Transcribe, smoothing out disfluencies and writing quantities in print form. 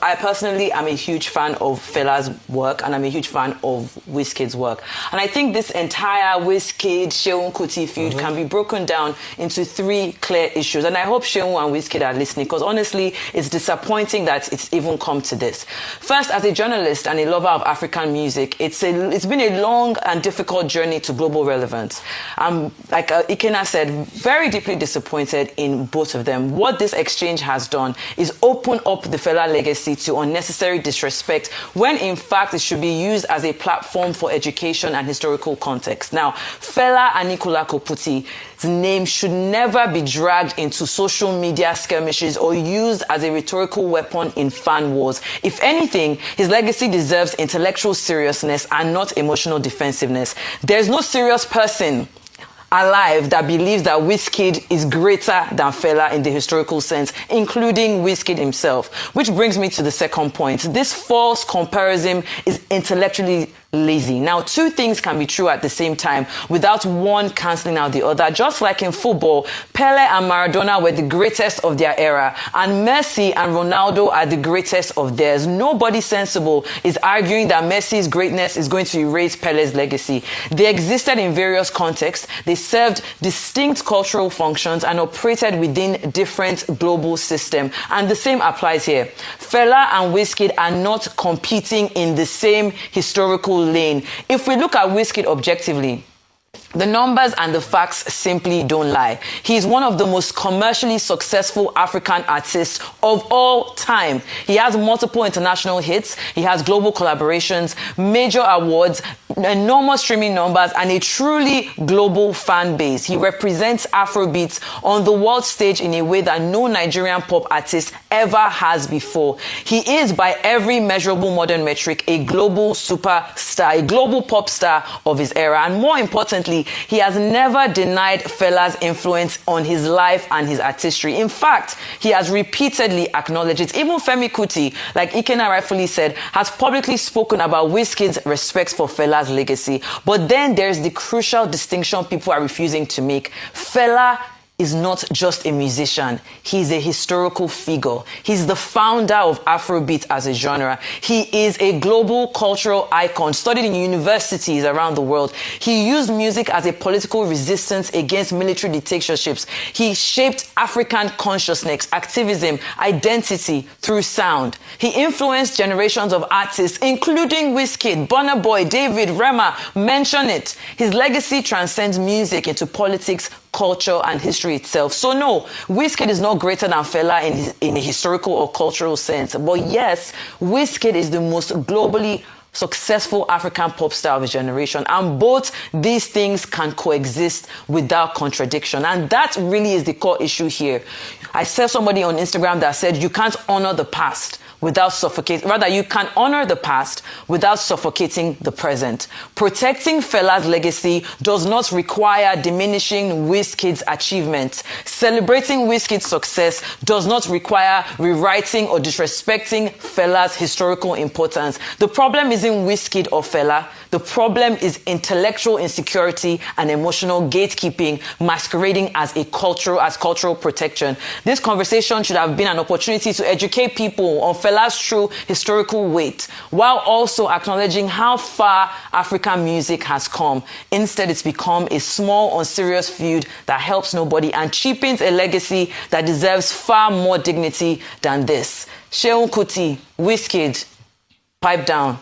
I personally am a huge fan of Fela's work, and I'm a huge fan of Wizkid's work. And I think this entire Wizkid, Seun Kuti feud can be broken down into three clear issues. And I hope Seun and Wizkid are listening, because honestly, it's disappointing that it's even come to this. First, as a journalist and a lover of African music, it's been a long and difficult journey to global relevance. Like Ikena said, very deeply disappointed in both of them. What this exchange has done is open up the Fela legacy to unnecessary disrespect, when in fact it should be used as a platform for education and historical context. Now, Fela and Nicola Koputi's name should never be dragged into social media skirmishes or used as a rhetorical weapon in fan wars. If anything, his legacy deserves intellectual seriousness and not emotional defensiveness. There's no serious person alive that believes that Wizkid is greater than Fela in the historical sense, including Wizkid himself. Which brings me to the second point. This false comparison is intellectually lazy. Now, two things can be true at the same time without one cancelling out the other. Just like in football, Pele and Maradona were the greatest of their era, and Messi and Ronaldo are the greatest of theirs. Nobody sensible is arguing that Messi's greatness is going to erase Pele's legacy. They existed in various contexts, they served distinct cultural functions and operated within different global systems. And the same applies here. Fela and Wizkid are not competing in the same historical lane. If we look at Wizkid objectively, the numbers and the facts simply don't lie. He's one of the most commercially successful African artists of all time. He has multiple international hits, he has global collaborations, major awards, enormous streaming numbers, and a truly global fan base. He represents Afrobeats on the world stage in a way that no Nigerian pop artist ever has before. He is, by every measurable modern metric, a global superstar, a global pop star of his era. And more importantly, he has never denied Fela's influence on his life and his artistry. In fact, he has repeatedly acknowledged it. Even Femi Kuti, like Ikena rightfully said, has publicly spoken about Wizkid's respect for Fela's legacy. But then there's the crucial distinction people are refusing to make. Fela is not just a musician. He's a historical figure. He's the founder of Afrobeat as a genre. He is a global cultural icon, studied in universities around the world. He used music as a political resistance against military dictatorships. He shaped African consciousness, activism, identity through sound. He influenced generations of artists, including Wizkid, Burna Boy, David, Rema, mention it. His legacy transcends music into politics, culture, and history itself. So no, Wizkid is not greater than Fela in a historical or cultural sense. But yes, Wizkid is the most globally successful African pop star of his generation. And both these things can coexist without contradiction. And that really is the core issue here. I saw somebody on Instagram that said you can't honor the past without suffocating. Rather, you can honor the past without suffocating the present. Protecting Fela's legacy does not require diminishing Wizkid's achievements. Celebrating Wizkid's success does not require rewriting or disrespecting Fela's historical importance. The problem isn't Wizkid or Fela. The problem is intellectual insecurity and emotional gatekeeping masquerading as cultural protection. This conversation should have been an opportunity to educate people on Fela's true historical weight, while also acknowledging how far African music has come. Instead, it's become a small, unserious feud that helps nobody and cheapens a legacy that deserves far more dignity than this. Seun Kuti, Wizkid, pipe down.